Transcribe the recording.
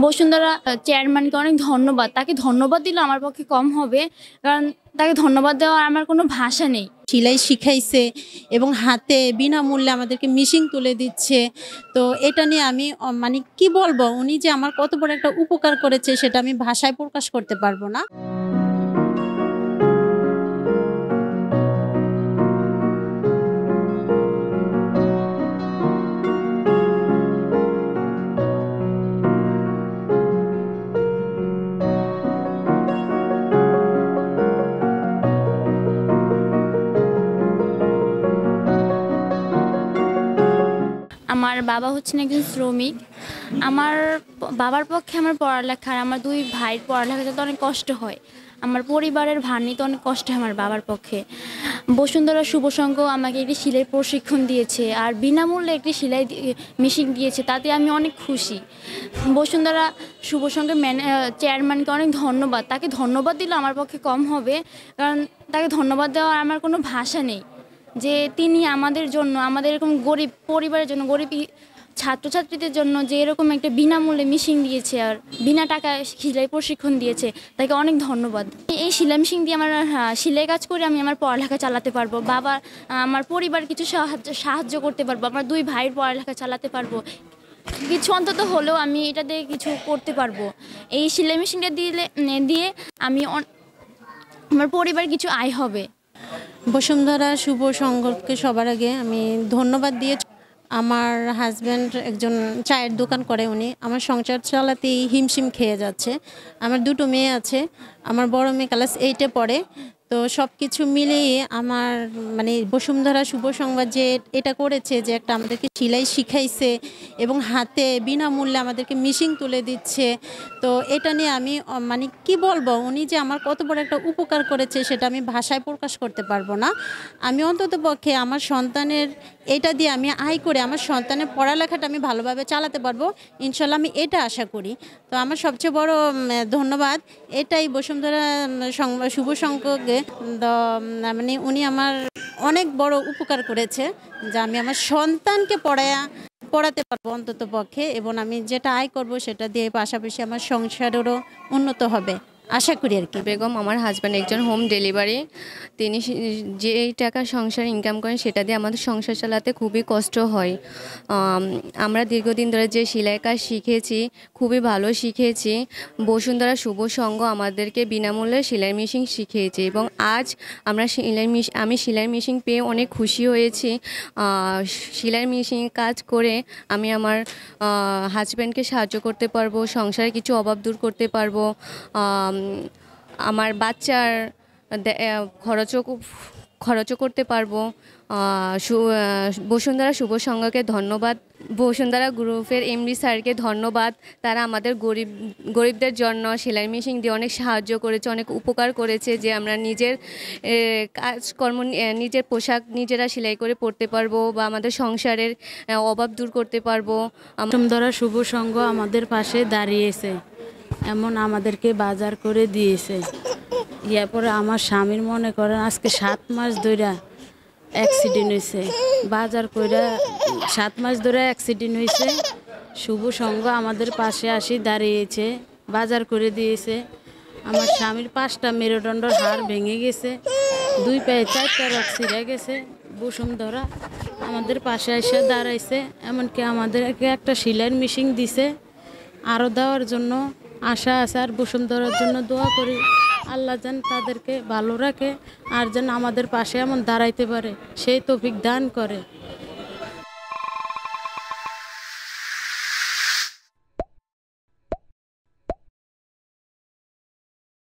বসুন্ধরা চেয়ারম্যানকে অনেক ধন্যবাদ। তাকে ধন্যবাদ দিলে আমার পক্ষে কম হবে। কারণ তাকে ধন্যবাদ দেওয়ার আমার কোনো ভাষা নেই। সেলাই শিখাইছে এবং হাতে বিনামূল্যে আমাদেরকে মেশিন তুলে দিচ্ছে। তো এটা নিয়ে আমি মানে কি বলবো, উনি যে আমার কত বড় একটা উপকার করেছে সেটা আমি ভাষায় প্রকাশ করতে পারবো না। আমার বাবা হচ্ছেন একজন শ্রমিক। আমার বাবার পক্ষে আমার পড়ালেখার, আমার ২ ভাইয়ের পড়ালেখা যাতে অনেক কষ্ট হয়। আমার পরিবারের ভার নিতে অনেক কষ্ট হয় আমার বাবার পক্ষে। বসুন্ধরা শুভ সংঘ আমাকে একটি সেলাই প্রশিক্ষণ দিয়েছে আর বিনামূল্যে একটি সেলাই মেশিন দিয়েছে, তাতে আমি অনেক খুশি। বসুন্ধরা শুভ সংঘের চেয়ারম্যানকে অনেক ধন্যবাদ। তাকে ধন্যবাদ দিলে আমার পক্ষে কম হবে। কারণ তাকে ধন্যবাদ দেওয়ার আমার কোনো ভাষা নেই। যে তিনি আমাদের জন্য, আমাদের এরকম গরিব পরিবারের জন্য, গরিব ছাত্রছাত্রীদের জন্য যে এরকম একটা বিনামূল্যে মেশিন দিয়েছে আর বিনা টাকায় সেলাই প্রশিক্ষণ দিয়েছে, তাকে অনেক ধন্যবাদ। এই সেলাই মেশিন দিয়ে আমার সেলাই কাজ করে আমি আমার পড়ালেখা চালাতে পারবো। আমার পরিবার কিছু সাহায্য করতে পারবো। আমার ২ ভাইয়ের পড়ালেখা চালাতে পারবো। কিছু অন্তত হলেও আমি এটা দিয়ে কিছু করতে পারবো। এই সেলাই মেশিনটা দিয়ে আমি আমার পরিবার কিছু আয় হবে। বসুন্ধরা শুভ সংঘকে সবার আগে আমি ধন্যবাদ দিয়ে, আমার হাজব্যান্ড একজন চায়ের দোকান করে, উনি আমার সংসার চালাতেই হিমশিম খেয়ে যাচ্ছে। আমার ২টো মেয়ে আছে। আমার বড় মেয়ে ক্লাস 8-এ পড়ে। তো সব কিছু মিলিয়ে আমার মানে বসুন্ধরা শুভ সংবাদ যে এটা করেছে, যে একটা আমাদেরকে সেলাই শিখাইছে এবং হাতে বিনামূল্যে আমাদেরকে মেশিন তুলে দিচ্ছে। তো এটা নিয়ে আমি মানে কি বলবো, উনি যে আমার কত বড় একটা উপকার করেছে সেটা আমি ভাষায় প্রকাশ করতে পারবো না। আমি অন্তত পক্ষে আমার সন্তানের এটা দিয়ে আমি আয় করে আমার সন্তানের পড়ালেখাটা আমি ভালোভাবে চালাতে পারবো, ইনশাল্লাহ আমি এটা আশা করি। তো আমার সবচেয়ে বড় ধন্যবাদ এটাই বসুন্ধরা শুভ সংঘকে। মানে উনি আমার অনেক বড় উপকার করেছে, যে আমি আমার সন্তানকে পড়াতে পারবো অন্তত পক্ষে, এবং আমি যেটা আয় করব সেটা দিয়ে পাশাপাশি আমার সংসারেরও উন্নত হবে আশা করি আর কি। বেগম আমার হাজব্যান্ড একজন হোম ডেলিভারি। তিনি যেই টাকা সংসার ইনকাম করেন সেটা দিয়ে আমাদের সংসার চালাতে খুবই কষ্ট হয়। আমরা দীর্ঘদিন ধরে যে সেলাই কাজ শিখেছি, খুবই ভালো শিখেছি। বসুন্ধরা শুভ সংঘ আমাদেরকে বিনামূল্যে সেলাই মেশিন শিখিয়েছে এবং আজ আমি সেলাই মেশিন পেয়ে অনেক খুশি হয়েছি। সেলাই মেশিন কাজ করে আমি আমার হাজব্যান্ডকে সাহায্য করতে পারবো, সংসারে কিছু অভাব দূর করতে পারবো। আমার বাচ্চার খরচও করতে পারবো। বসুন্ধরা শুভ সংঘকে ধন্যবাদ। বসুন্ধরা গ্রুপের এমডি স্যারকে ধন্যবাদ। তারা আমাদের গরিবদের জন্য সেলাই মেশিন দিয়ে অনেক সাহায্য করেছে, অনেক উপকার করেছে, যে আমরা নিজের কাজকর্ম, নিজের পোশাক নিজেরা সেলাই করে পরতে পারবো বা আমাদের সংসারের অভাব দূর করতে পারবো। বসুন্ধরা শুভ সংঘ আমাদের পাশে দাঁড়িয়েছে, এমন আমাদেরকে বাজার করে দিয়েছে। ইয়ার পরে আমার স্বামীর মনে করেন আজকে 7 মাস ধরে অ্যাক্সিডেন্ট হয়েছে, বাজার করে 7 মাস ধরে অ্যাক্সিডেন্ট হয়েছে। শুভ সংঘ আমাদের পাশে আসি দাঁড়িয়েছে, বাজার করে দিয়েছে। আমার স্বামীর 5টা মেরুদণ্ডর হাড় ভেঙে গেছে, 2 পায়ে 4টা রক ছিঁড়ে গেছে। বসুন্ধরা আমাদের পাশে এসে দাঁড়াইছে, এমনকি আমাদেরকে একটা সেলাই মেশিন দিছে, আরও দেওয়ার জন্য আশা আছে। আর বসুন্ধরার জন্য দোয়া করি, আল্লাহ যেন তাদেরকে ভালো রাখে আর যেন আমাদের পাশে এমন দাঁড়াইতে পারে সেই তৌফিক দান করে।